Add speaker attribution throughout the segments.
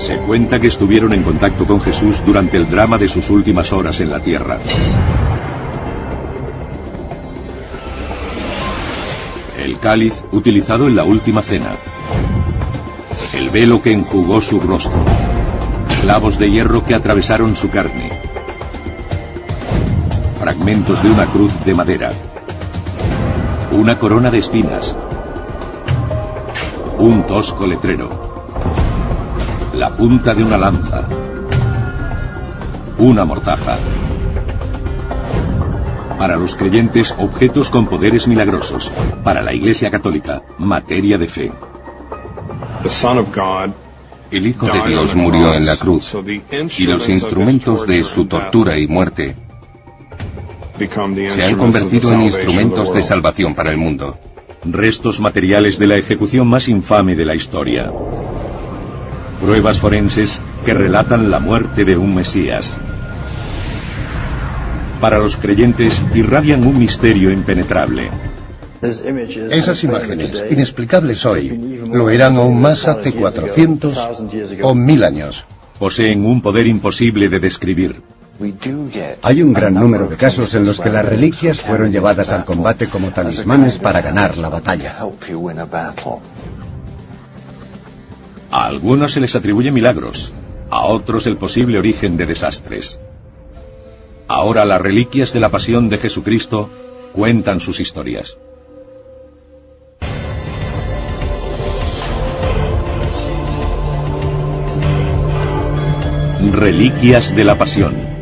Speaker 1: Se cuenta que estuvieron en contacto con Jesús durante el drama de sus últimas horas en la tierra. El cáliz utilizado en la última cena. El velo que enjugó su rostro. Clavos de hierro que atravesaron su carne. Fragmentos de una cruz de madera. Una corona de espinas. Un tosco letrero. La punta de una lanza. Una mortaja. Para los creyentes, objetos con poderes milagrosos. Para la Iglesia Católica, materia de fe.
Speaker 2: El Hijo de Dios murió en la cruz, y los instrumentos de su tortura y muerte se han convertido en instrumentos de salvación para el mundo.
Speaker 1: Restos materiales de la ejecución más infame de la historia. Pruebas forenses que relatan la muerte de un Mesías. Para los creyentes irradian un misterio impenetrable.
Speaker 3: Esas imágenes, inexplicables hoy, lo eran aún más hace 400 o 1000 años.
Speaker 1: Poseen un poder imposible de describir.
Speaker 4: Hay un gran número de casos en los que las reliquias fueron llevadas al combate como talismanes para ganar la batalla.
Speaker 1: A algunos se les atribuye milagros, a otros el posible origen de desastres. Ahora las reliquias de la pasión de Jesucristo cuentan sus historias. Reliquias de la pasión.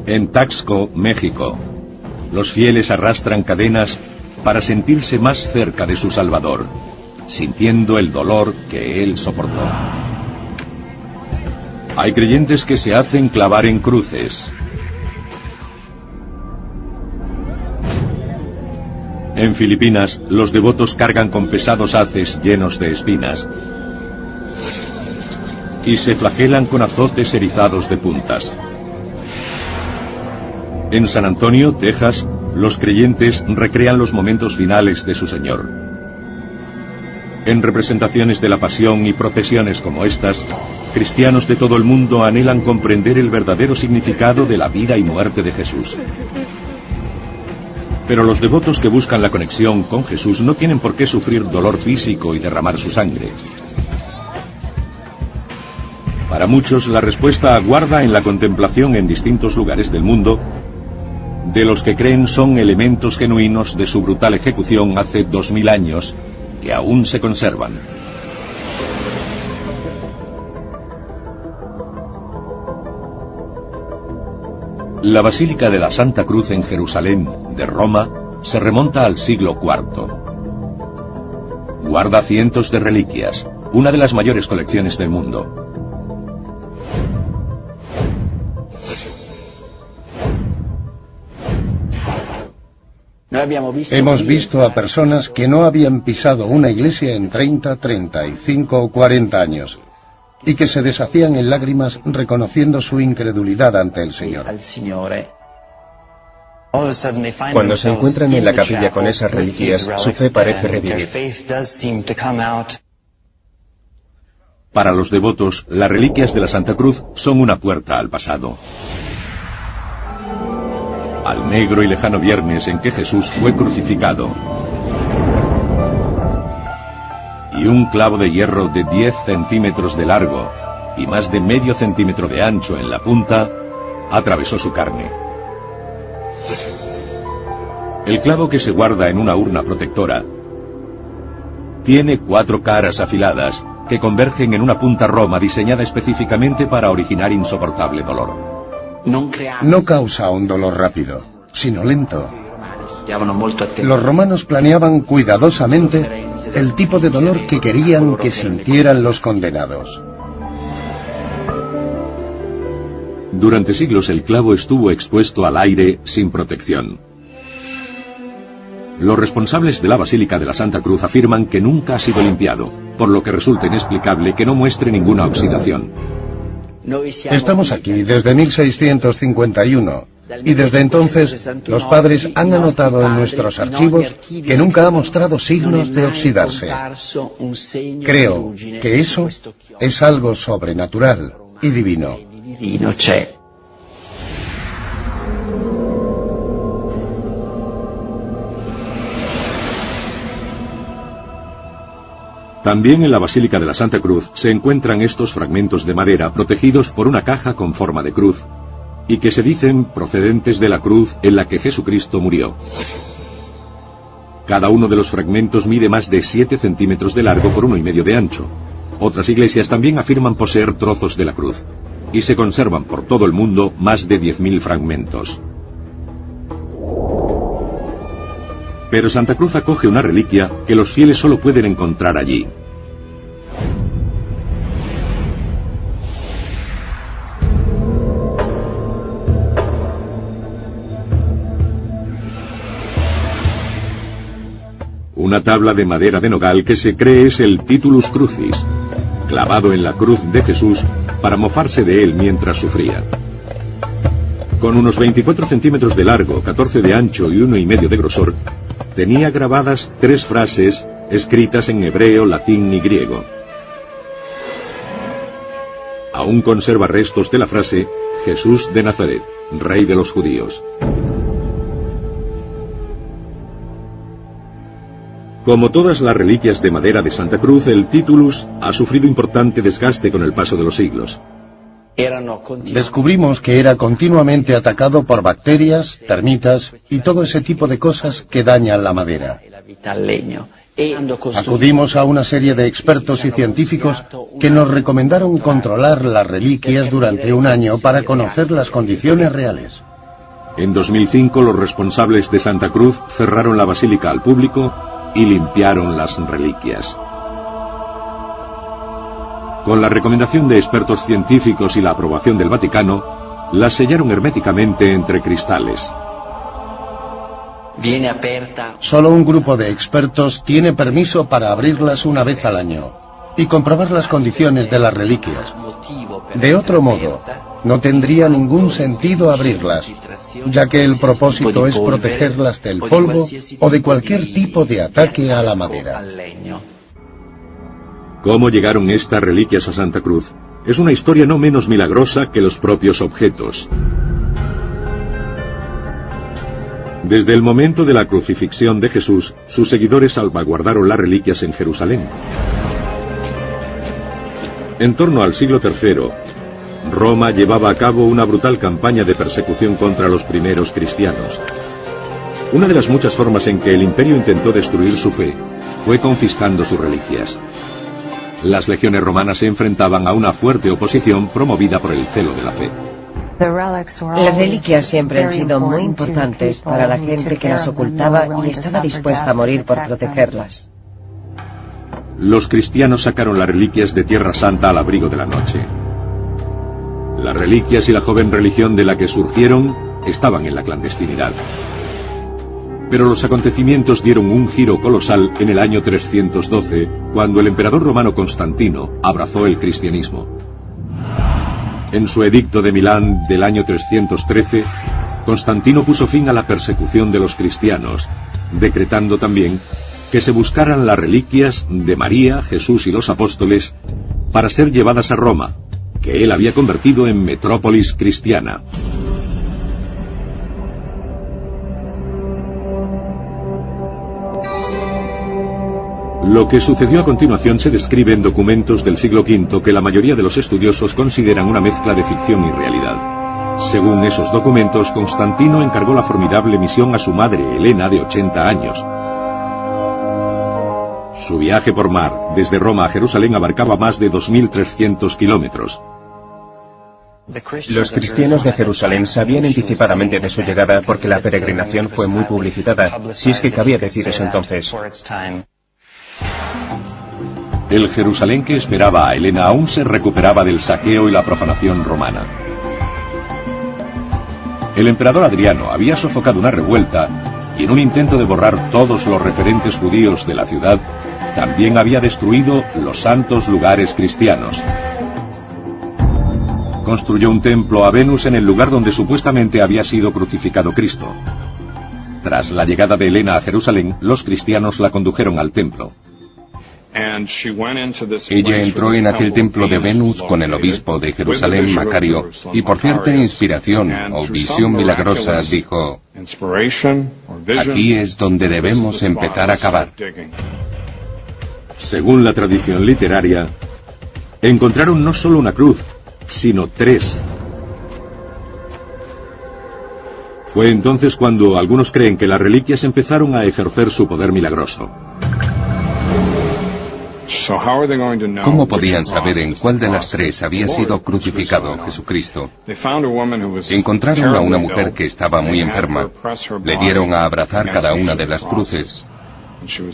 Speaker 1: En Taxco, México, los fieles arrastran cadenas para sentirse más cerca de su Salvador, sintiendo el dolor que Él soportó. Hay creyentes que se hacen clavar en cruces. En Filipinas, los devotos cargan con pesados haces llenos de espinas y se flagelan con azotes erizados de puntas. En San Antonio, Texas, los creyentes recrean los momentos finales de su Señor. En representaciones de la pasión y procesiones como estas, cristianos de todo el mundo anhelan comprender el verdadero significado de la vida y muerte de Jesús. Pero los devotos que buscan la conexión con Jesús no tienen por qué sufrir dolor físico y derramar su sangre. Para muchos, la respuesta aguarda en la contemplación en distintos lugares del mundo de los que creen son elementos genuinos de su brutal ejecución hace 2000 años que aún se conservan. La Basílica de la Santa Cruz en Jerusalén, de Roma, se remonta al siglo IV. Guarda cientos de reliquias, una de las mayores colecciones del mundo.
Speaker 3: Hemos visto a personas que no habían pisado una iglesia en 30, 35 o 40 años y que se deshacían en lágrimas reconociendo su incredulidad ante el Señor.
Speaker 5: Cuando se encuentran en la capilla con esas reliquias, su fe parece revivir.
Speaker 1: Para los devotos, las reliquias de la Santa Cruz son una puerta al pasado. Al negro y lejano viernes en que Jesús fue crucificado. Y un clavo de hierro de 10 centímetros de largo y más de medio centímetro de ancho en la punta atravesó su carne. El clavo, que se guarda en una urna protectora, tiene 4 caras afiladas que convergen en una punta roma diseñada específicamente para originar insoportable dolor.
Speaker 3: No causa un dolor rápido, sino lento. Los romanos planeaban cuidadosamente el tipo de dolor que querían que sintieran los condenados.
Speaker 1: Durante siglos el clavo estuvo expuesto al aire sin protección. Los responsables de la Basílica de la Santa Cruz afirman que nunca ha sido limpiado, por lo que resulta inexplicable que no muestre ninguna oxidación.
Speaker 3: Estamos aquí desde 1651 Y desde entonces, los padres han anotado en nuestros archivos que nunca ha mostrado signos de oxidarse. Creo que eso es algo sobrenatural y divino.
Speaker 1: También en la Basílica de la Santa Cruz se encuentran estos fragmentos de madera protegidos por una caja con forma de cruz, y que se dicen procedentes de la cruz en la que Jesucristo murió. Cada uno de los fragmentos mide más de 7 centímetros de largo por 1,5 de ancho. Otras iglesias también afirman poseer trozos de la cruz, y se conservan por todo el mundo más de 10.000 fragmentos. Pero Santa Cruz acoge una reliquia que los fieles solo pueden encontrar allí. Una tabla de madera de nogal que se cree es el Titulus Crucis, clavado en la cruz de Jesús para mofarse de él mientras sufría. Con unos 24 centímetros de largo, 14 de ancho y 1,5 de grosor, tenía grabadas 3 frases escritas en hebreo, latín y griego. Aún conserva restos de la frase Jesús de Nazaret, Rey de los Judíos. Como todas las reliquias de madera de Santa Cruz, el Titulus ha sufrido importante desgaste con el paso de los siglos.
Speaker 3: Descubrimos que era continuamente atacado por bacterias, termitas y todo ese tipo de cosas que dañan la madera. Acudimos a una serie de expertos y científicos que nos recomendaron controlar las reliquias durante un año para conocer las condiciones reales.
Speaker 1: En 2005 los responsables de Santa Cruz cerraron la basílica al público y limpiaron las reliquias. Con la recomendación de expertos científicos y la aprobación del Vaticano, las sellaron herméticamente entre cristales.
Speaker 3: Solo un grupo de expertos tiene permiso para abrirlas una vez al año y comprobar las condiciones de las reliquias. De otro modo, no tendría ningún sentido abrirlas, ya que el propósito es protegerlas del polvo o de cualquier tipo de ataque a la madera.
Speaker 1: ¿Cómo llegaron estas reliquias a Santa Cruz? Es una historia no menos milagrosa que los propios objetos. Desde el momento de la crucifixión de Jesús, sus seguidores salvaguardaron las reliquias en Jerusalén. En torno al siglo III, Roma llevaba a cabo una brutal campaña de persecución contra los primeros cristianos. Una de las muchas formas en que el imperio intentó destruir su fe fue confiscando sus reliquias. Las legiones romanas se enfrentaban a una fuerte oposición promovida por el celo de la fe.
Speaker 6: Las reliquias siempre han sido muy importantes para la gente que las ocultaba y estaba dispuesta a morir por protegerlas.
Speaker 1: Los cristianos sacaron las reliquias de Tierra Santa al abrigo de la noche. Las reliquias y la joven religión de la que surgieron estaban en la clandestinidad. Pero los acontecimientos dieron un giro colosal en el año 312, cuando el emperador romano Constantino abrazó el cristianismo. En su edicto de Milán del año 313, Constantino puso fin a la persecución de los cristianos, decretando también que se buscaran las reliquias de María, Jesús y los apóstoles para ser llevadas a Roma, que él había convertido en metrópolis cristiana. Lo que sucedió a continuación se describe en documentos del siglo V que la mayoría de los estudiosos consideran una mezcla de ficción y realidad. Según esos documentos, Constantino encargó la formidable misión a su madre, Helena, de 80 años. Su viaje por mar, desde Roma a Jerusalén, abarcaba más de 2.300 kilómetros.
Speaker 5: Los cristianos de Jerusalén sabían anticipadamente de su llegada porque la peregrinación fue muy publicitada, si es que cabía decir eso entonces.
Speaker 1: El Jerusalén que esperaba a Helena aún se recuperaba del saqueo y la profanación romana. El emperador Adriano había sofocado una revuelta y en un intento de borrar todos los referentes judíos de la ciudad, también había destruido los santos lugares cristianos. construyó un templo a Venus en el lugar donde supuestamente había sido crucificado Cristo. Tras la llegada de Helena a Jerusalén, los cristianos la condujeron al templo.
Speaker 2: Ella entró en aquel templo de Venus con el obispo de Jerusalén, Macario, y por cierta inspiración o visión milagrosa dijo: aquí es donde debemos empezar a cavar.
Speaker 1: Según la tradición literaria, encontraron no solo una cruz, sino 3. Fue entonces cuando algunos creen que las reliquias empezaron a ejercer su poder milagroso.
Speaker 2: ¿Cómo podían saber en cuál de las 3 había sido crucificado Jesucristo? Encontraron a una mujer que estaba muy enferma, le dieron a abrazar cada una de las cruces,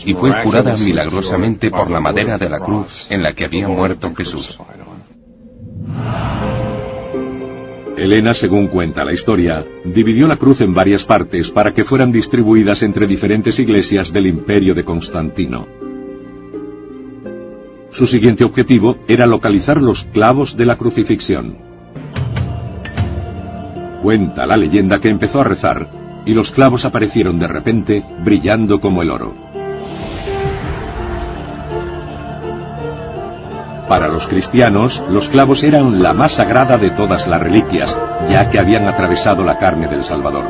Speaker 2: y fue curada milagrosamente por la madera de la cruz en la que había muerto Jesús.
Speaker 1: Helena, según cuenta la historia, dividió la cruz en varias partes para que fueran distribuidas entre diferentes iglesias del imperio de Constantino. Su siguiente objetivo era localizar los clavos de la crucifixión. Cuenta la leyenda que empezó a rezar y los clavos aparecieron de repente brillando como el oro. Para los cristianos, los clavos eran la más sagrada de todas las reliquias, ya que habían atravesado la carne del Salvador.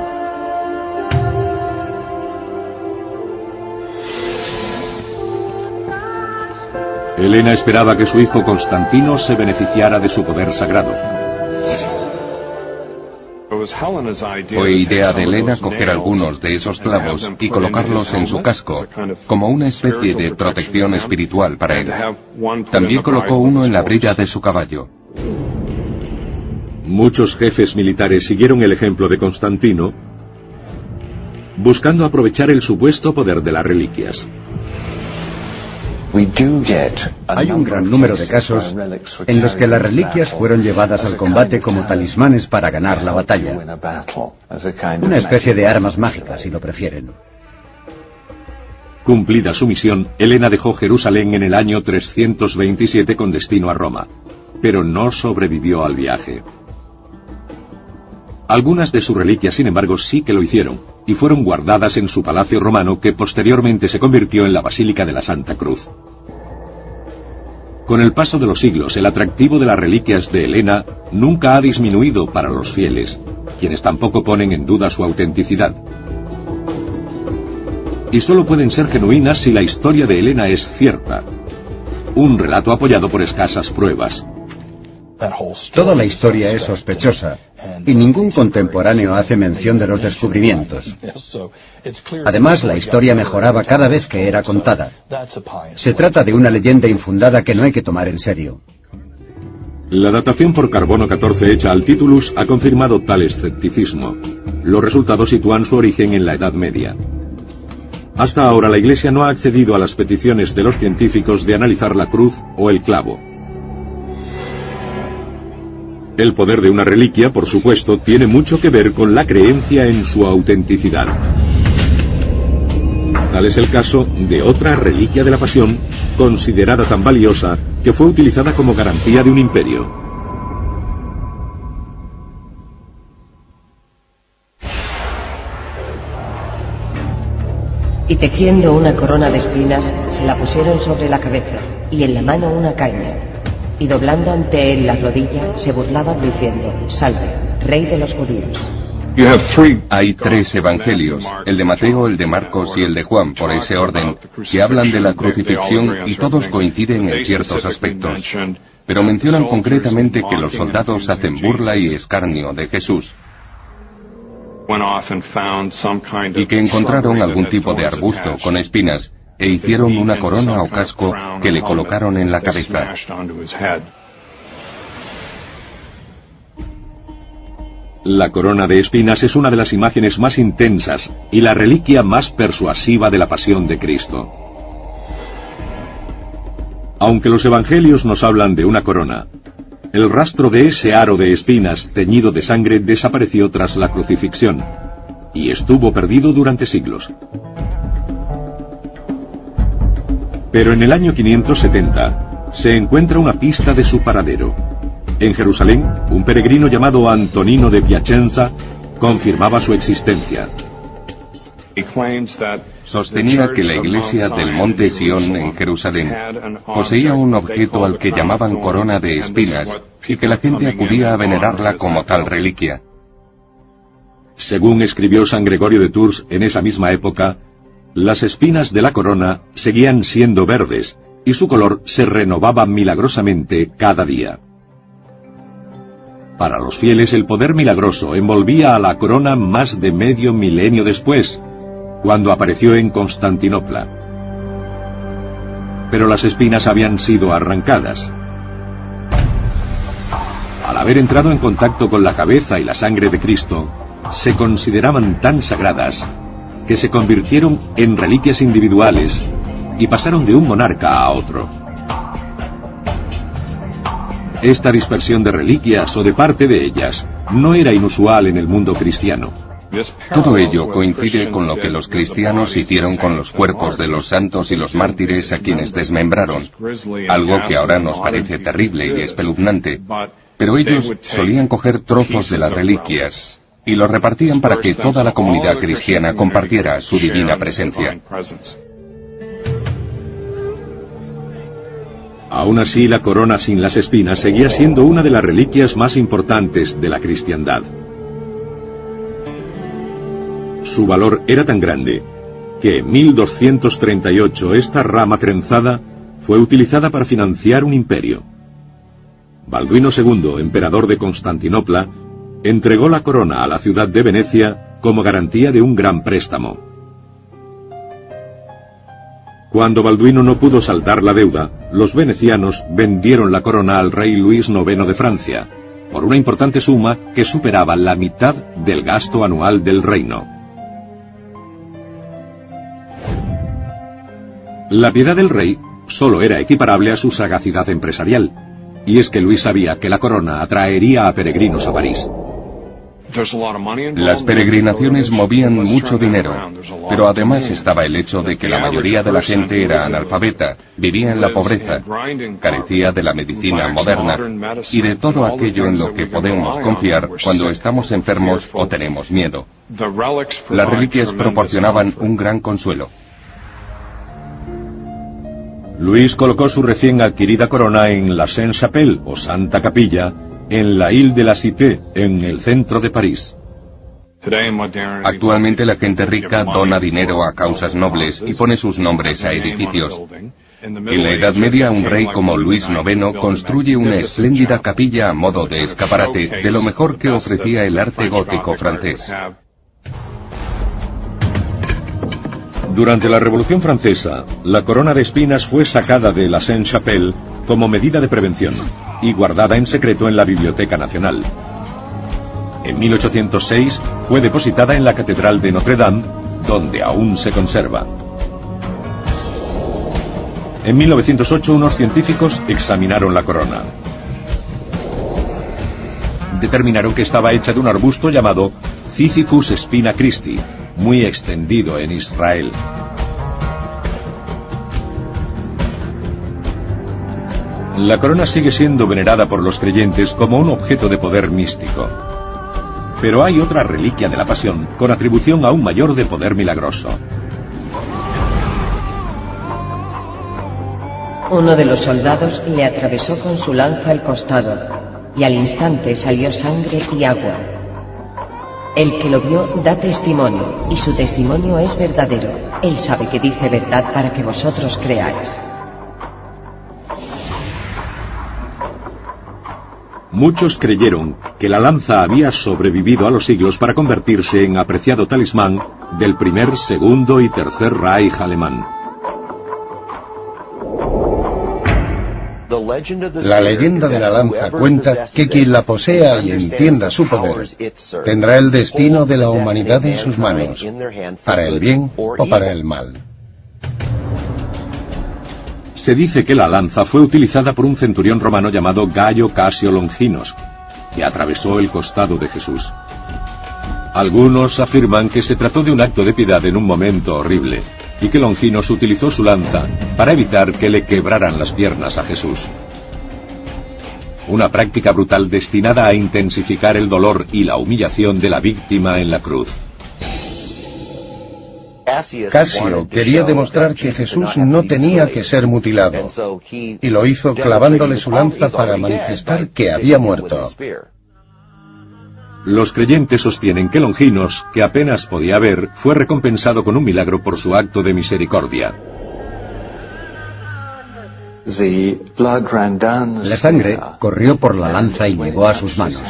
Speaker 1: Helena esperaba que su hijo Constantino se beneficiara de su poder sagrado.
Speaker 2: Fue idea de Helena coger algunos de esos clavos y colocarlos en su casco, como una especie de protección espiritual para él. También colocó uno en la brida de su caballo.
Speaker 1: Muchos jefes militares siguieron el ejemplo de Constantino, buscando aprovechar el supuesto poder de las reliquias.
Speaker 4: Hay un gran número de casos en los que las reliquias fueron llevadas al combate como talismanes para ganar la batalla. Una especie de armas mágicas, si lo prefieren.
Speaker 1: Cumplida su misión, Helena dejó Jerusalén en el año 327 con destino a Roma, pero no sobrevivió al viaje. Algunas de sus reliquias, sin embargo, sí que lo hicieron, y fueron guardadas en su palacio romano, que posteriormente se convirtió en la Basílica de la Santa Cruz. Con el paso de los siglos, el atractivo de las reliquias de Helena nunca ha disminuido para los fieles, quienes tampoco ponen en duda su autenticidad. Y solo pueden ser genuinas si la historia de Helena es cierta, un relato apoyado por escasas pruebas.
Speaker 4: Toda la historia es sospechosa, y ningún contemporáneo hace mención de los descubrimientos. Además, la historia mejoraba cada vez que era contada. Se trata de una leyenda infundada que no hay que tomar en serio.
Speaker 1: La datación por carbono 14 hecha al Titulus ha confirmado tal escepticismo. Los resultados sitúan su origen en la Edad Media. Hasta ahora la Iglesia no ha accedido a las peticiones de los científicos de analizar la cruz o el clavo. El poder de una reliquia, por supuesto, tiene mucho que ver con la creencia en su autenticidad. Tal es el caso de otra reliquia de la Pasión, considerada tan valiosa que fue utilizada como garantía de un imperio.
Speaker 6: Y tejiendo una corona de espinas, se la pusieron sobre la cabeza, y en la mano una caña. Y doblando ante él las rodillas, se burlaban diciendo: Salve, Rey de los judíos.
Speaker 2: Hay 3 evangelios, el de Mateo, el de Marcos y el de Juan, por ese orden, que hablan de la crucifixión y todos coinciden en ciertos aspectos, pero mencionan concretamente que los soldados hacen burla y escarnio de Jesús, y que encontraron algún tipo de arbusto con espinas, e hicieron una corona o casco que le colocaron en la cabeza.
Speaker 1: La corona de espinas es una de las imágenes más intensas y la reliquia más persuasiva de la pasión de Cristo. Aunque los evangelios nos hablan de una corona, el rastro de ese aro de espinas teñido de sangre desapareció tras la crucifixión y estuvo perdido durante siglos. Pero en el año 570 se encuentra una pista de su paradero. En Jerusalén, un peregrino llamado Antonino de Piacenza confirmaba su existencia.
Speaker 2: Sostenía que la iglesia del Monte Sión en Jerusalén poseía un objeto al que llamaban corona de espinas y que la gente acudía a venerarla como tal reliquia.
Speaker 1: Según escribió San Gregorio de Tours en esa misma época, las espinas de la corona seguían siendo verdes y su color se renovaba milagrosamente cada día. Para los fieles el poder milagroso envolvía a la corona más de medio milenio después, cuando apareció en Constantinopla. Pero las espinas habían sido arrancadas. Al haber entrado en contacto con la cabeza y la sangre de Cristo, se consideraban tan sagradas que se convirtieron en reliquias individuales y pasaron de un monarca a otro. Esta dispersión de reliquias o de parte de ellas no era inusual en el mundo cristiano.
Speaker 2: Todo ello coincide con lo que los cristianos hicieron con los cuerpos de los santos y los mártires a quienes desmembraron, algo que ahora nos parece terrible y espeluznante, pero ellos solían coger trozos de las reliquias y los repartían para que toda la comunidad cristiana compartiera su divina presencia.
Speaker 1: Aún así, la corona sin las espinas seguía siendo una de las reliquias más importantes de la cristiandad. Su valor era tan grande que en 1238 esta rama trenzada fue utilizada para financiar un imperio. Balduino II, emperador de Constantinopla, entregó la corona a la ciudad de Venecia como garantía de un gran préstamo. Cuando Balduino no pudo saldar la deuda, los venecianos vendieron la corona al rey Luis IX de Francia, por una importante suma que superaba la mitad del gasto anual del reino. La piedad del rey solo era equiparable a su sagacidad empresarial, y es que Luis sabía que la corona atraería a peregrinos a París.
Speaker 2: Las peregrinaciones movían mucho dinero, pero además estaba el hecho de que la mayoría de la gente era analfabeta, vivía en la pobreza, carecía de la medicina moderna y de todo aquello en lo que podemos confiar cuando estamos enfermos o tenemos miedo. Las reliquias proporcionaban un gran consuelo.
Speaker 1: Luis colocó su recién adquirida corona en la Sainte-Chapelle, o Santa Capilla, en la Ile de la Cité, en el centro de París.
Speaker 2: Actualmente la gente rica dona dinero a causas nobles y pone sus nombres a edificios. En la Edad Media, un rey como Luis IX construye una espléndida capilla a modo de escaparate de lo mejor que ofrecía el arte gótico francés.
Speaker 1: Durante la Revolución Francesa, la corona de espinas fue sacada de la Sainte-Chapelle como medida de prevención y guardada en secreto en la Biblioteca Nacional. En 1806 fue depositada en la Catedral de Notre Dame, donde aún se conserva. En 1908 unos científicos examinaron la corona. Determinaron que estaba hecha de un arbusto llamado Ziziphus spina Christi, muy extendido en Israel. La corona sigue siendo venerada por los creyentes como un objeto de poder místico. Pero hay otra reliquia de la Pasión con atribución aún mayor de poder milagroso.
Speaker 6: Uno de los soldados le atravesó con su lanza el costado, y al instante salió sangre y agua. El que lo vio da testimonio, y su testimonio es verdadero. Él sabe que dice verdad para que vosotros creáis.
Speaker 1: Muchos creyeron que la lanza había sobrevivido a los siglos para convertirse en apreciado talismán del primer, segundo y tercer Reich alemán.
Speaker 3: La leyenda de la lanza cuenta que quien la posea y entienda su poder tendrá el destino de la humanidad en sus manos, para el bien o para el mal.
Speaker 1: Se dice que la lanza fue utilizada por un centurión romano llamado Gayo Casio Longinos, que atravesó el costado de Jesús. Algunos afirman que se trató de un acto de piedad en un momento horrible, y que Longinos utilizó su lanza para evitar que le quebraran las piernas a Jesús. una práctica brutal destinada a intensificar el dolor y la humillación de la víctima en la cruz.
Speaker 3: Casio quería demostrar que Jesús no tenía que ser mutilado, y lo hizo clavándole su lanza para manifestar que había muerto.
Speaker 1: Los creyentes sostienen que Longinos, que apenas podía ver, fue recompensado con un milagro por su acto de misericordia.
Speaker 4: La sangre corrió por la lanza y llegó a sus manos.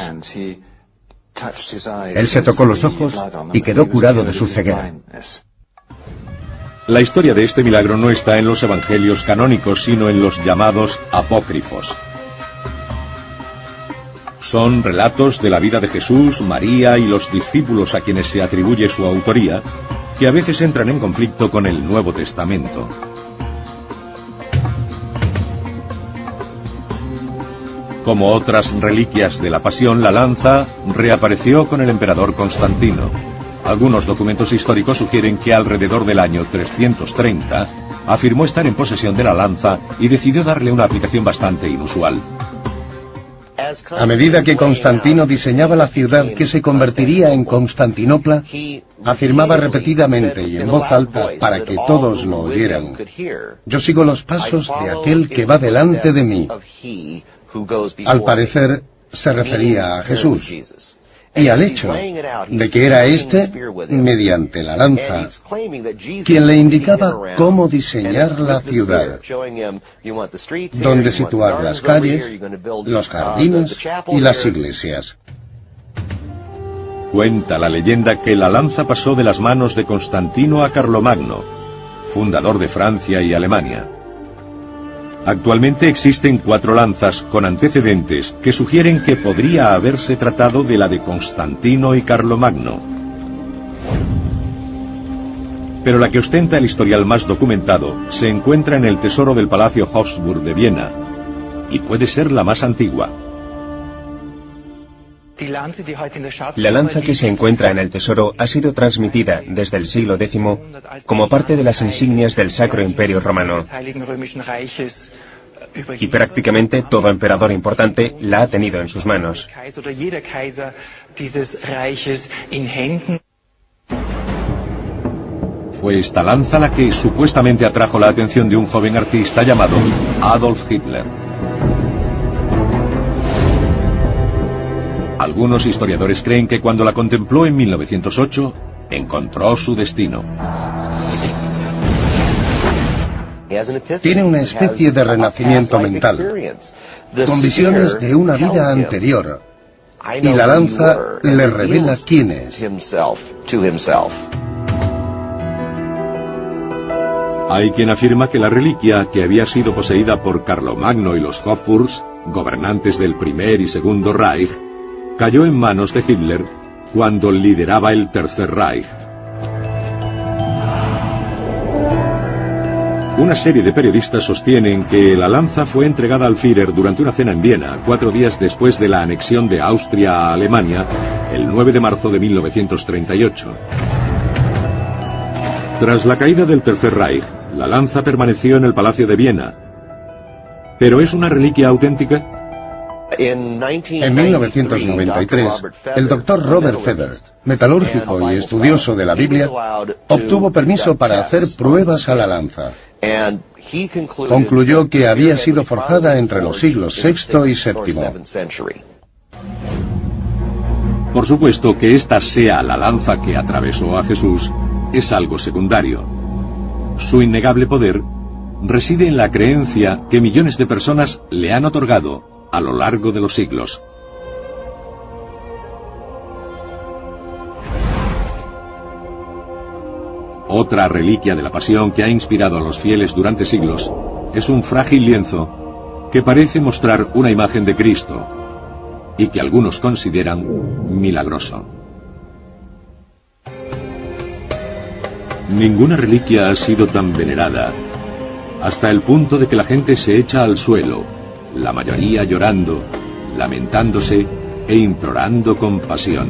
Speaker 4: Él se tocó los ojos y quedó curado de su ceguera.
Speaker 1: La historia de este milagro no está en los evangelios canónicos, sino en los llamados apócrifos. Son relatos de la vida de Jesús, María y los discípulos a quienes se atribuye su autoría, que a veces entran en conflicto con el Nuevo Testamento. Como otras reliquias de la Pasión, la lanza reapareció con el emperador Constantino. Algunos documentos históricos sugieren que alrededor del año 330 afirmó estar en posesión de la lanza y decidió darle una aplicación bastante inusual.
Speaker 3: A medida que Constantino diseñaba la ciudad que se convertiría en Constantinopla, afirmaba repetidamente y en voz alta para que todos lo oyeran: yo sigo los pasos de aquel que va delante de mí. Al parecer se refería a Jesús y al hecho de que era éste, mediante la lanza, quien le indicaba cómo diseñar la ciudad, dónde situar las calles, los jardines y las iglesias.
Speaker 1: Cuenta la leyenda que la lanza pasó de las manos de Constantino a Carlomagno, fundador de Francia y Alemania. Actualmente existen 4 lanzas con antecedentes que sugieren que podría haberse tratado de la de Constantino y Carlomagno. Pero la que ostenta el historial más documentado se encuentra en el tesoro del Palacio Hofburg de Viena, y puede ser la más antigua.
Speaker 5: La lanza que se encuentra en el tesoro ha sido transmitida desde el siglo X como parte de las insignias del Sacro Imperio Romano. Y prácticamente todo emperador importante la ha tenido en sus manos.
Speaker 1: Fue esta lanza la que supuestamente atrajo la atención de un joven artista llamado Adolf Hitler. Algunos historiadores creen que cuando la contempló en 1908, encontró su destino.
Speaker 3: Tiene una especie de renacimiento mental, con visiones de una vida anterior, y la lanza le revela quién es.
Speaker 1: Hay quien afirma que la reliquia, que había sido poseída por Carlomagno y los Hofburgs, gobernantes del Primer y Segundo Reich, cayó en manos de Hitler cuando lideraba el Tercer Reich. Una serie de periodistas sostienen que la lanza fue entregada al Führer durante una cena en Viena, 4 días después de la anexión de Austria a Alemania, el 9 de marzo de 1938. Tras la caída del Tercer Reich, la lanza permaneció en el Palacio de Viena. ¿Pero es una reliquia auténtica?
Speaker 3: En 1993, el doctor Robert Feder, metalúrgico y estudioso de la Biblia, obtuvo permiso para hacer pruebas a la lanza. Concluyó que había sido forjada entre los siglos VI y VII.
Speaker 1: Por supuesto que esta sea la lanza que atravesó a Jesús es algo secundario. Su innegable poder reside en la creencia que millones de personas le han otorgado a lo largo de los siglos. Otra reliquia de la Pasión que ha inspirado a los fieles durante siglos es un frágil lienzo que parece mostrar una imagen de Cristo y que algunos consideran milagroso. Ninguna reliquia ha sido tan venerada, hasta el punto de que la gente se echa al suelo, la mayoría llorando, lamentándose e implorando compasión.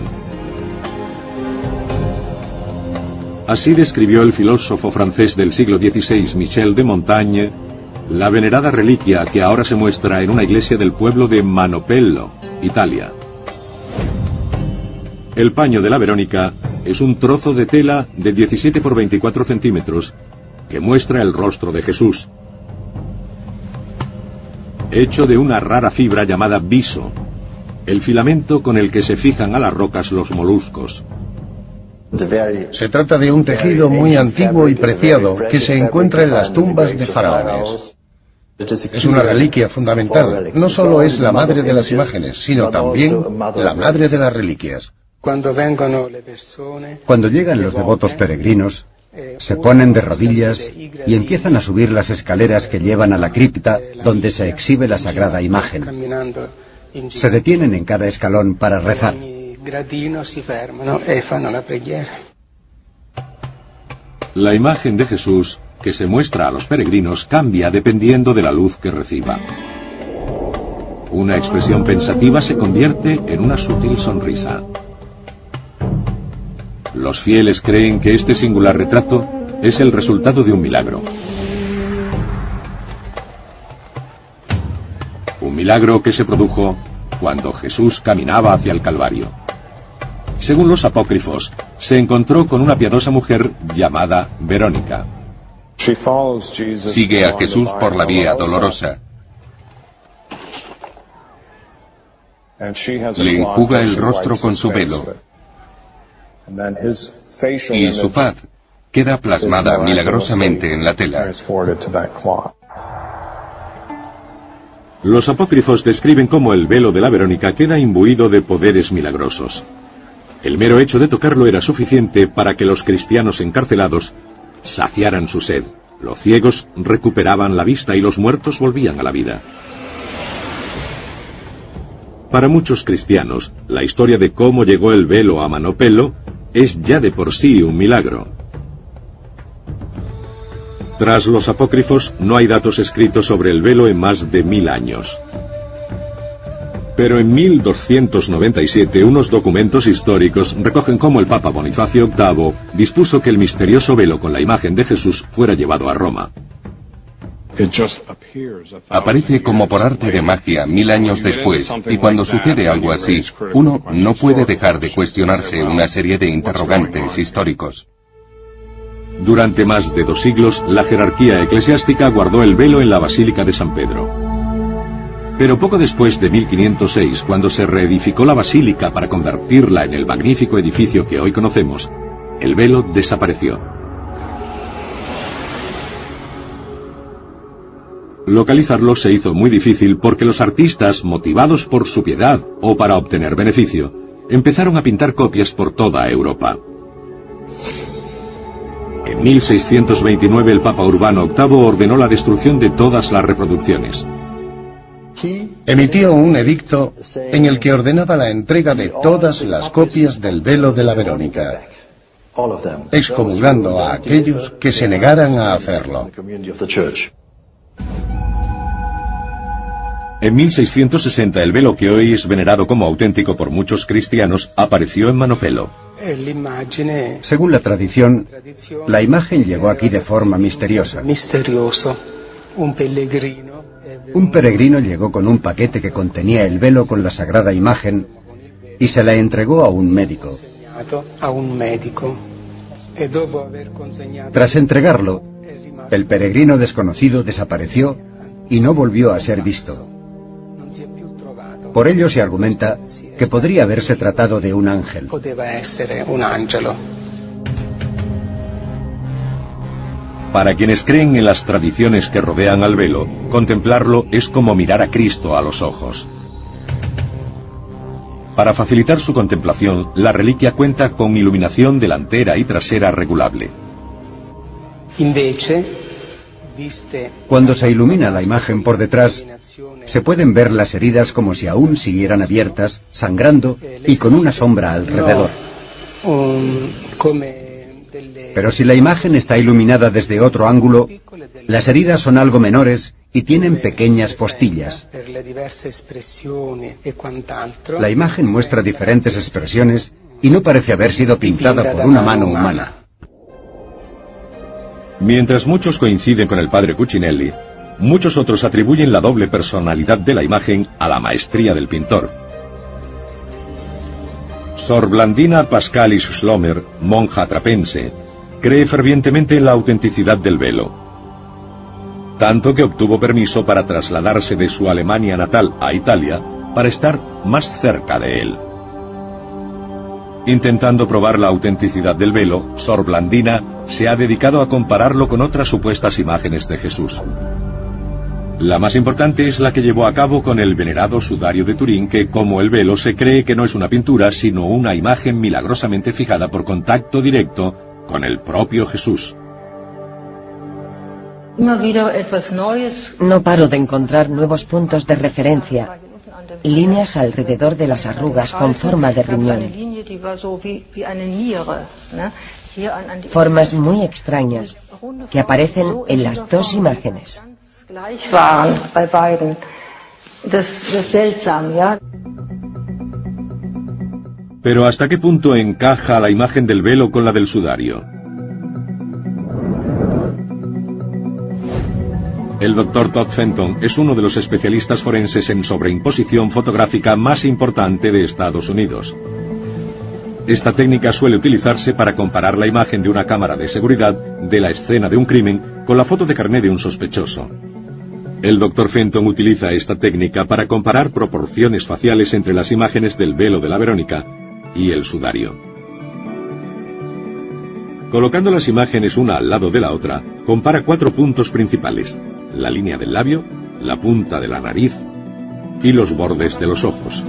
Speaker 1: Así describió el filósofo francés del siglo XVI, Michel de Montaigne, la venerada reliquia que ahora se muestra en una iglesia del pueblo de Manopello, Italia. El paño de la Verónica es un trozo de tela de 17 por 24 centímetros que muestra el rostro de Jesús, hecho de una rara fibra llamada viso, el filamento con el que se fijan a las rocas los moluscos.
Speaker 3: Se trata de un tejido muy antiguo y preciado que se encuentra en las tumbas de faraones. Es una reliquia fundamental. No solo es la madre de las imágenes, sino también la madre de las reliquias.
Speaker 4: Cuando llegan los devotos peregrinos, se ponen de rodillas y empiezan a subir las escaleras que llevan a la cripta donde se exhibe la sagrada imagen. Se detienen en cada escalón para rezar.
Speaker 1: La imagen de Jesús que se muestra a los peregrinos cambia dependiendo de la luz que reciba. Una expresión pensativa se convierte en una sutil sonrisa. Los fieles creen que este singular retrato es el resultado de un milagro. Un milagro que se produjo cuando Jesús caminaba hacia el Calvario. Según los apócrifos, se encontró con una piadosa mujer llamada Verónica.
Speaker 2: Sigue a Jesús por la vía dolorosa. Le enjuga el rostro con su velo. Y su faz queda plasmada milagrosamente en la tela.
Speaker 1: Los apócrifos describen cómo el velo de la Verónica queda imbuido de poderes milagrosos. El mero hecho de tocarlo era suficiente para que los cristianos encarcelados saciaran su sed. Los ciegos recuperaban la vista y los muertos volvían a la vida. Para muchos cristianos, la historia de cómo llegó el velo a Manopello es ya de por sí un milagro. Tras los apócrifos, no hay datos escritos sobre el velo en más de 1000 años. Pero en 1297 unos documentos históricos recogen cómo el Papa Bonifacio VIII dispuso que el misterioso velo con la imagen de Jesús fuera llevado a Roma.
Speaker 2: Aparece como por arte de magia 1000 años después, y cuando sucede algo así, uno no puede dejar de cuestionarse una serie de interrogantes históricos.
Speaker 1: Durante más de 2 siglos, la jerarquía eclesiástica guardó el velo en la Basílica de San Pedro. Pero poco después de 1506, cuando se reedificó la basílica para convertirla en el magnífico edificio que hoy conocemos, el velo desapareció. Localizarlo se hizo muy difícil porque los artistas, motivados por su piedad o para obtener beneficio, empezaron a pintar copias por toda Europa. En 1629 el Papa Urbano VIII ordenó la destrucción de todas las reproducciones.
Speaker 3: Emitió un edicto en el que ordenaba la entrega de todas las copias del velo de la Verónica, excomulgando a aquellos que se negaran a hacerlo.
Speaker 1: En 1660 el velo que hoy es venerado como auténtico por muchos cristianos apareció en Manopello.
Speaker 4: Según la tradición, la imagen llegó aquí de forma misteriosa. Un peregrino llegó con un paquete que contenía el velo con la sagrada imagen y se la entregó a un médico. Tras entregarlo, el peregrino desconocido desapareció y no volvió a ser visto. Por ello se argumenta que podría haberse tratado de un ángel.
Speaker 1: Para quienes creen en las tradiciones que rodean al velo, contemplarlo es como mirar a Cristo a los ojos. Para facilitar su contemplación, la reliquia cuenta con iluminación delantera y trasera regulable.
Speaker 4: Cuando se ilumina la imagen por detrás, se pueden ver las heridas como si aún siguieran abiertas, sangrando y con una sombra alrededor. Pero si la imagen está iluminada desde otro ángulo, las heridas son algo menores y tienen pequeñas postillas. La imagen muestra diferentes expresiones y no parece haber sido pintada por una mano humana.
Speaker 1: Mientras muchos coinciden con el padre Cucinelli, Muchos otros atribuyen la doble personalidad de la imagen a la maestría del pintor. Sor Blandina Pascalis Schlomer, monja trapense, cree fervientemente en la autenticidad del velo, tanto que obtuvo permiso para trasladarse de su Alemania natal a Italia para estar más cerca de él. Intentando probar la autenticidad del velo, Sor Blandina se ha dedicado a compararlo con otras supuestas imágenes de Jesús. La más importante es la que llevó a cabo con el venerado sudario de Turín, que, como el velo, se cree que no es una pintura, sino una imagen milagrosamente fijada por contacto directo con el propio Jesús.
Speaker 6: No paro de encontrar nuevos puntos de referencia, líneas alrededor de las arrugas con forma de riñón. Formas muy extrañas que aparecen en las dos imágenes.
Speaker 1: Pero ¿hasta qué punto encaja la imagen del velo con la del sudario? El Dr. Todd Fenton es uno de los especialistas forenses en sobreimposición fotográfica más importante de Estados Unidos. Esta técnica suele utilizarse para comparar la imagen de una cámara de seguridad de la escena de un crimen con la foto de carné de un sospechoso. El Dr. Fenton utiliza esta técnica para comparar proporciones faciales entre las imágenes del velo de la Verónica y el sudario. Colocando las imágenes una al lado de la otra, compara 4 puntos principales: la línea del labio, la punta de la nariz y los bordes de los ojos.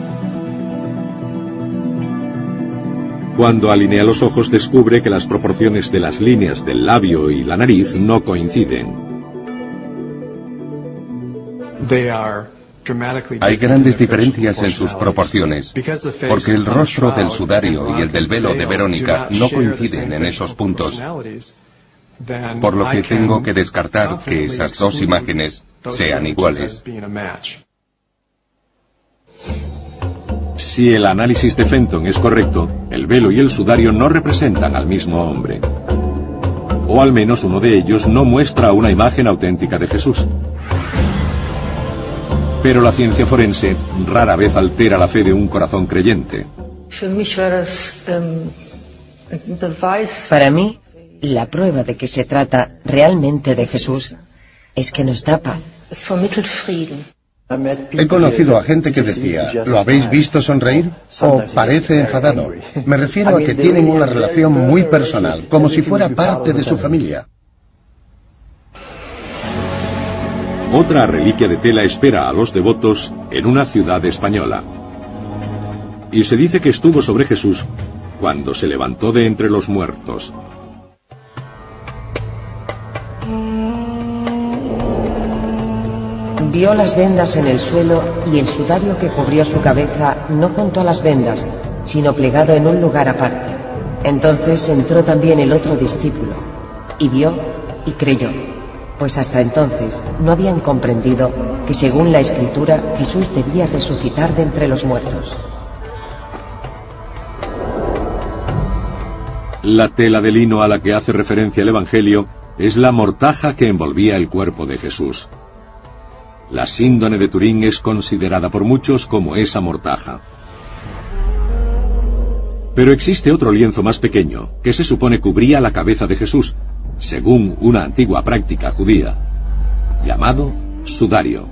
Speaker 1: Cuando alinea los ojos, descubre que las proporciones de las líneas del labio y la nariz no coinciden.
Speaker 2: Hay grandes diferencias en sus proporciones, porque el rostro del sudario y el del velo de Verónica no coinciden en esos puntos, por lo que tengo que descartar que esas dos imágenes sean iguales.
Speaker 1: Si el análisis de Fenton es correcto, el velo y el sudario no representan al mismo hombre. O al menos uno de ellos no muestra una imagen auténtica de Jesús. Pero la ciencia forense rara vez altera la fe de un corazón creyente.
Speaker 6: Para mí, la prueba de que se trata realmente de Jesús es que nos da paz.
Speaker 3: He conocido a gente que decía: ¿lo habéis visto sonreír? O parece enfadado. Me refiero a que tienen una relación muy personal, como si fuera parte de su familia.
Speaker 1: Otra reliquia de tela espera a los devotos en una ciudad española. Y se dice que estuvo sobre Jesús cuando se levantó de entre los muertos.
Speaker 6: Vio las vendas en el suelo y el sudario que cubrió su cabeza no junto a las vendas, sino plegado en un lugar aparte. Entonces entró también el otro discípulo, y vio y creyó, pues hasta entonces no habían comprendido que según la Escritura Jesús debía resucitar de entre los muertos.
Speaker 1: La tela de lino a la que hace referencia el Evangelio es la mortaja que envolvía el cuerpo de Jesús. La síndone de Turín es considerada por muchos como esa mortaja. Pero existe otro lienzo más pequeño, que se supone cubría la cabeza de Jesús, según una antigua práctica judía, llamado sudario.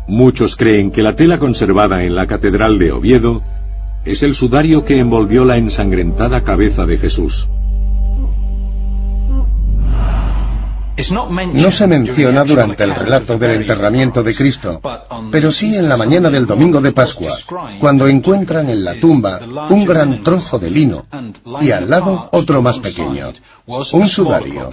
Speaker 1: Muchos creen que la tela conservada en la Catedral de Oviedo es el sudario que envolvió la ensangrentada cabeza de Jesús.
Speaker 3: No se menciona durante el relato del enterramiento de Cristo, pero sí en la mañana del domingo de Pascua, cuando encuentran en la tumba un gran trozo de lino y al lado otro más pequeño, un sudario.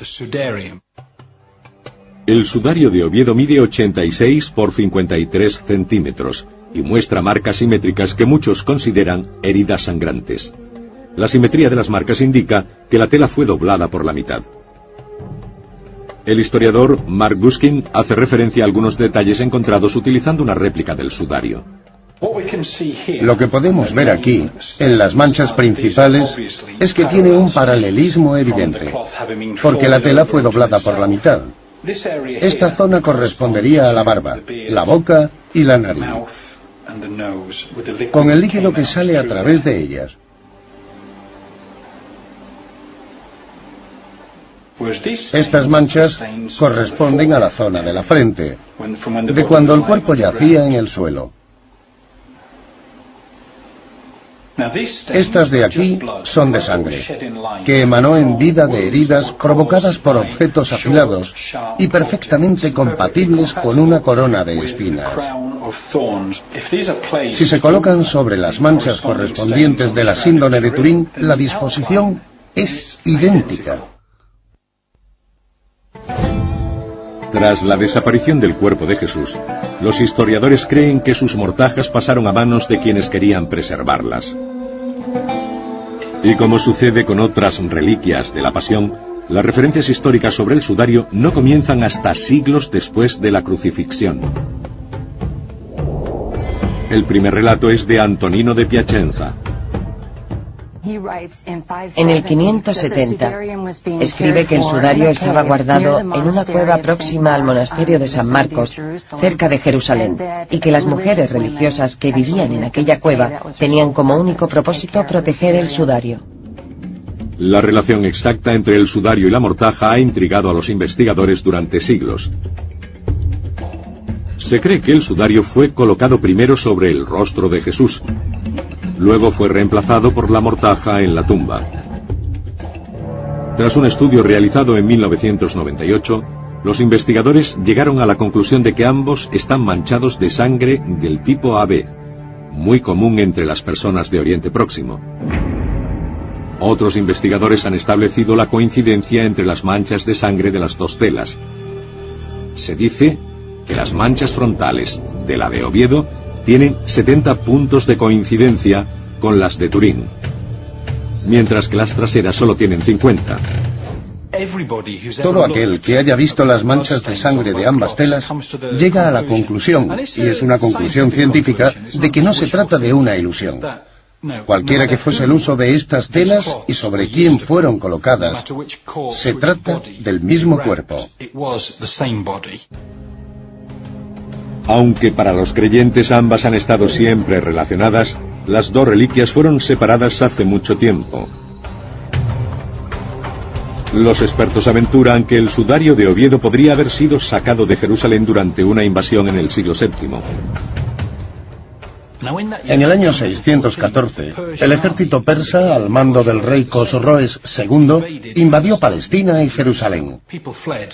Speaker 1: El sudario de Oviedo mide 86 por 53 centímetros y muestra marcas simétricas que muchos consideran heridas sangrantes. La simetría de las marcas indica que la tela fue doblada por la mitad. El historiador Mark Guskin hace referencia a algunos detalles encontrados utilizando una réplica del sudario.
Speaker 3: Lo que podemos ver aquí, en las manchas principales, es que tiene un paralelismo evidente, porque la tela fue doblada por la mitad. Esta zona correspondería a la barba, la boca y la nariz, con el líquido que sale a través de ellas. Estas manchas corresponden a la zona de la frente, de cuando el cuerpo yacía en el suelo. Estas de aquí son de sangre, que emanó en vida de heridas provocadas por objetos afilados y perfectamente compatibles con una corona de espinas. Si se colocan sobre las manchas correspondientes de la síndrome de Turín, la disposición es idéntica.
Speaker 1: Tras la desaparición del cuerpo de Jesús, los historiadores creen que sus mortajas pasaron a manos de quienes querían preservarlas. Y como sucede con otras reliquias de la Pasión, las referencias históricas sobre el sudario no comienzan hasta siglos después de la crucifixión. El primer relato es de Antonino de Piacenza.
Speaker 6: En el 570, escribe que el sudario estaba guardado en una cueva próxima al monasterio de San Marcos, cerca de Jerusalén, y que las mujeres religiosas que vivían en aquella cueva tenían como único propósito proteger el sudario.
Speaker 1: La relación exacta entre el sudario y la mortaja ha intrigado a los investigadores durante siglos. Se cree que el sudario fue colocado primero sobre el rostro de Jesús. Luego fue reemplazado por la mortaja en la tumba. Tras un estudio realizado en 1998, los investigadores llegaron a la conclusión de que ambos están manchados de sangre del tipo AB, muy común entre las personas de Oriente Próximo. Otros investigadores han establecido la coincidencia entre las manchas de sangre de las dos telas. Se dice que las manchas frontales de la de Oviedo tienen 70 puntos de coincidencia con las de Turín, mientras que las traseras solo tienen 50.
Speaker 3: Todo aquel que haya visto las manchas de sangre de ambas telas llega a la conclusión, y es una conclusión científica, de que no se trata de una ilusión. Cualquiera que fuese el uso de estas telas y sobre quién fueron colocadas, se trata del mismo cuerpo.
Speaker 1: Aunque para los creyentes ambas han estado siempre relacionadas, las dos reliquias fueron separadas hace mucho tiempo. Los expertos aventuran que el sudario de Oviedo podría haber sido sacado de Jerusalén durante una invasión en el siglo VII.
Speaker 3: En el año 614, el ejército persa, al mando del rey Cosroes II, invadió Palestina y Jerusalén.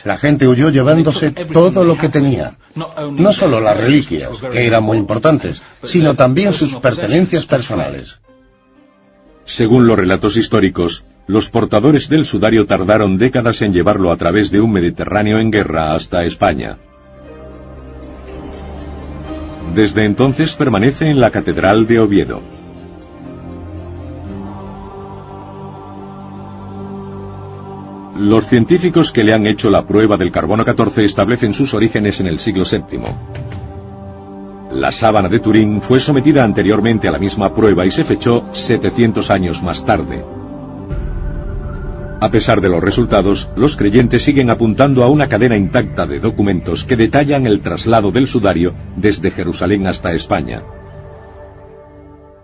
Speaker 3: La gente huyó llevándose todo lo que tenía, no solo las reliquias, que eran muy importantes, sino también sus pertenencias personales.
Speaker 1: Según los relatos históricos, los portadores del sudario tardaron décadas en llevarlo a través de un Mediterráneo en guerra hasta España. Desde entonces permanece en la Catedral de Oviedo. Los científicos que le han hecho la prueba del carbono 14 establecen sus orígenes en el siglo VII. La sábana de Turín fue sometida anteriormente a la misma prueba y se fechó 700 años más tarde. A pesar de los resultados, los creyentes siguen apuntando a una cadena intacta de documentos que detallan el traslado del sudario desde Jerusalén hasta España.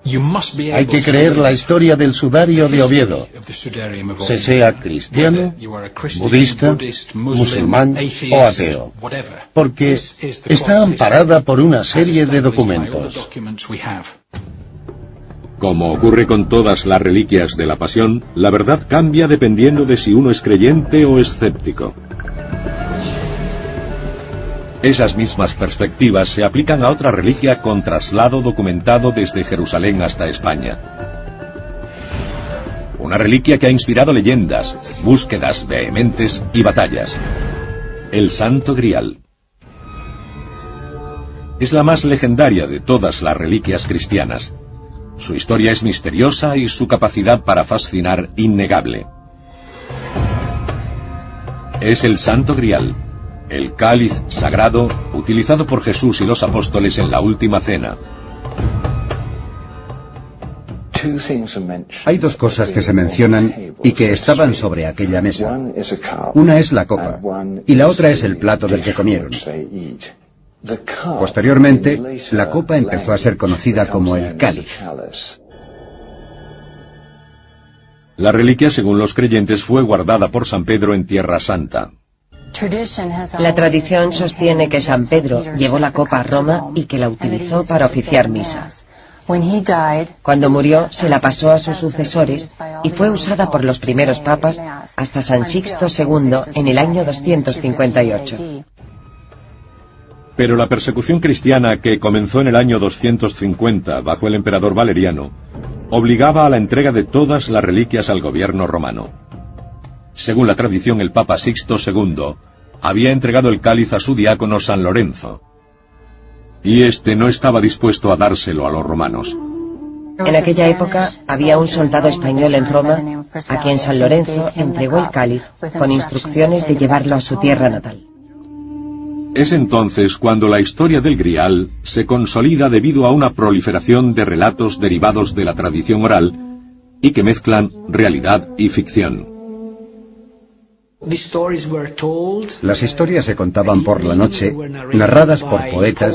Speaker 3: Hay que creer la historia del sudario de Oviedo, se sea cristiano, budista, musulmán o ateo, porque está amparada por una serie de documentos.
Speaker 1: Como ocurre con todas las reliquias de la Pasión, la verdad cambia dependiendo de si uno es creyente o escéptico. Esas mismas perspectivas se aplican a otra reliquia con traslado documentado desde Jerusalén hasta España. Una reliquia que ha inspirado leyendas, búsquedas vehementes y batallas. El Santo Grial. Es la más legendaria de todas las reliquias cristianas. Su historia es misteriosa y su capacidad para fascinar innegable. Es el Santo Grial, el cáliz sagrado utilizado por Jesús y los apóstoles en la Última Cena.
Speaker 4: Hay dos cosas que se mencionan y que estaban sobre aquella mesa. Una es la copa y la otra es el plato del que comieron. Posteriormente, la copa empezó a ser conocida como el cáliz.
Speaker 1: La reliquia, según los creyentes, fue guardada por San Pedro en Tierra Santa.
Speaker 6: La tradición sostiene que San Pedro llevó la copa a Roma y que la utilizó para oficiar misa. Cuando murió, se la pasó a sus sucesores y fue usada por los primeros papas hasta San Sixto II en el año 258.
Speaker 1: Pero la persecución cristiana, que comenzó en el año 250 bajo el emperador Valeriano, obligaba a la entrega de todas las reliquias al gobierno romano. Según la tradición, el Papa Sixto II había entregado el cáliz a su diácono San Lorenzo, y éste no estaba dispuesto a dárselo a los romanos.
Speaker 6: En aquella época había un soldado español en Roma a quien San Lorenzo entregó el cáliz con instrucciones de llevarlo a su tierra natal.
Speaker 1: Es entonces cuando la historia del Grial se consolida debido a una proliferación de relatos derivados de la tradición oral y que mezclan realidad y ficción.
Speaker 4: Las historias se contaban por la noche, narradas por poetas,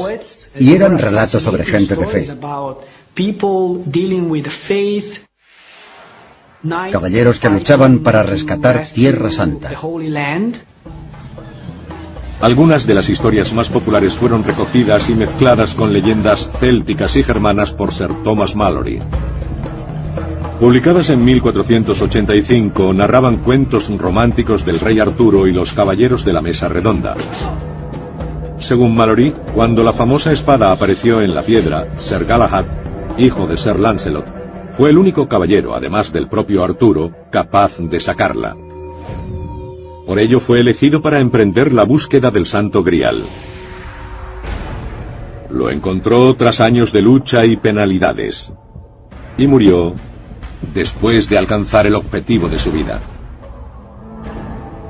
Speaker 4: y eran relatos sobre gente de fe. Caballeros que luchaban para rescatar Tierra Santa.
Speaker 1: Algunas de las historias más populares fueron recogidas y mezcladas con leyendas célticas y germanas por Sir Thomas Malory. Publicadas en 1485, narraban cuentos románticos del rey Arturo y los caballeros de la Mesa Redonda. Según Malory, cuando la famosa espada apareció en la piedra, Sir Galahad, hijo de Sir Lancelot, fue el único caballero, además del propio Arturo, capaz de sacarla. Por ello fue elegido para emprender la búsqueda del Santo Grial. Lo encontró tras años de lucha y penalidades, y murió después de alcanzar el objetivo de su vida.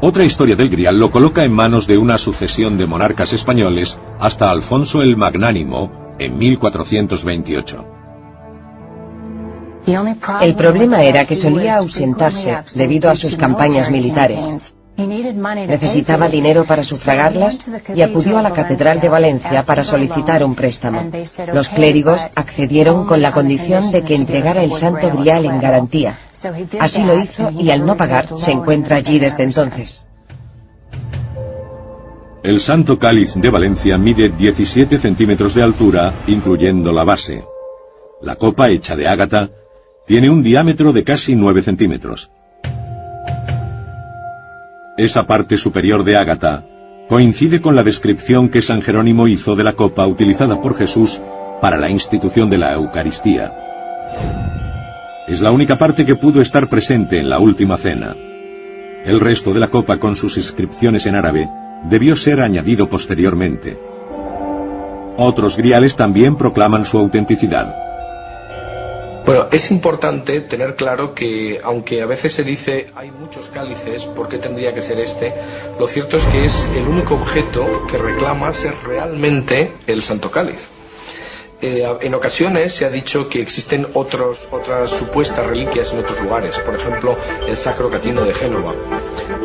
Speaker 1: Otra historia del Grial lo coloca en manos de una sucesión de monarcas españoles hasta Alfonso el Magnánimo en 1428.
Speaker 6: El problema era que solía ausentarse debido a sus campañas militares. Necesitaba dinero para sufragarlas y acudió a la Catedral de Valencia para solicitar un préstamo. Los clérigos accedieron con la condición de que entregara el Santo Grial en garantía. Así lo hizo y al no pagar se encuentra allí desde entonces.
Speaker 1: El Santo Cáliz de Valencia mide 17 centímetros de altura, incluyendo la base. La copa, hecha de ágata, tiene un diámetro de casi 9 centímetros. Esa parte superior de ágata coincide con la descripción que San Jerónimo hizo de la copa utilizada por Jesús para la institución de la Eucaristía. Es la única parte que pudo estar presente en la última cena. El resto de la copa, con sus inscripciones en árabe, debió ser añadido posteriormente. Otros griales también proclaman su autenticidad.
Speaker 7: Bueno, es importante tener claro que, aunque a veces se dice hay muchos cálices, ¿por qué tendría que ser este? Lo cierto es que es el único objeto que reclama ser realmente el Santo Cáliz. En ocasiones se ha dicho que existen otras supuestas reliquias en otros lugares, por ejemplo el Sacro Catino de Génova,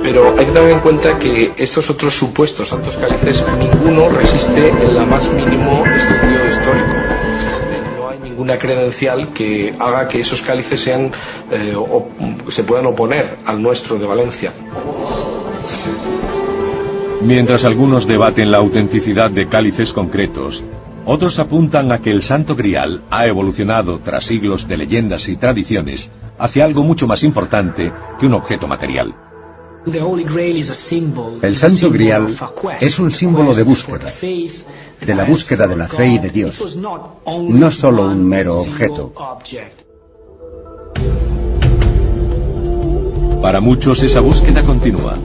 Speaker 7: pero hay que tener en cuenta que estos otros supuestos santos cálices ninguno resiste el más mínimo estudio histórico. No hay ninguna credencial que haga que esos cálices sean se puedan oponer al nuestro de Valencia.
Speaker 1: Mientras algunos debaten la autenticidad de cálices concretos, otros apuntan a que el Santo Grial ha evolucionado tras siglos de leyendas y tradiciones hacia algo mucho más importante que un objeto material.
Speaker 4: El Santo Grial es un símbolo de búsqueda, de la búsqueda de la fe y de Dios, no solo un mero objeto.
Speaker 1: Para muchos esa búsqueda continúa.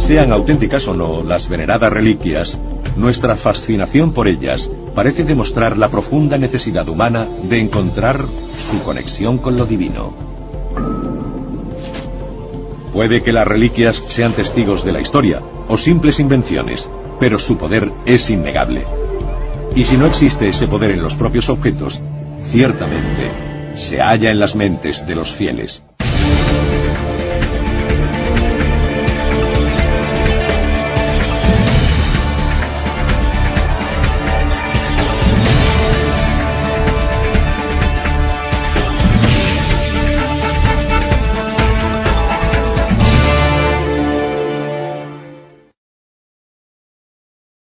Speaker 1: Sean auténticas o no las veneradas reliquias, nuestra fascinación por ellas parece demostrar la profunda necesidad humana de encontrar su conexión con lo divino. Puede que las reliquias sean testigos de la historia o simples invenciones, pero su poder es innegable. Y si no existe ese poder en los propios objetos, ciertamente, se halla en las mentes de los fieles.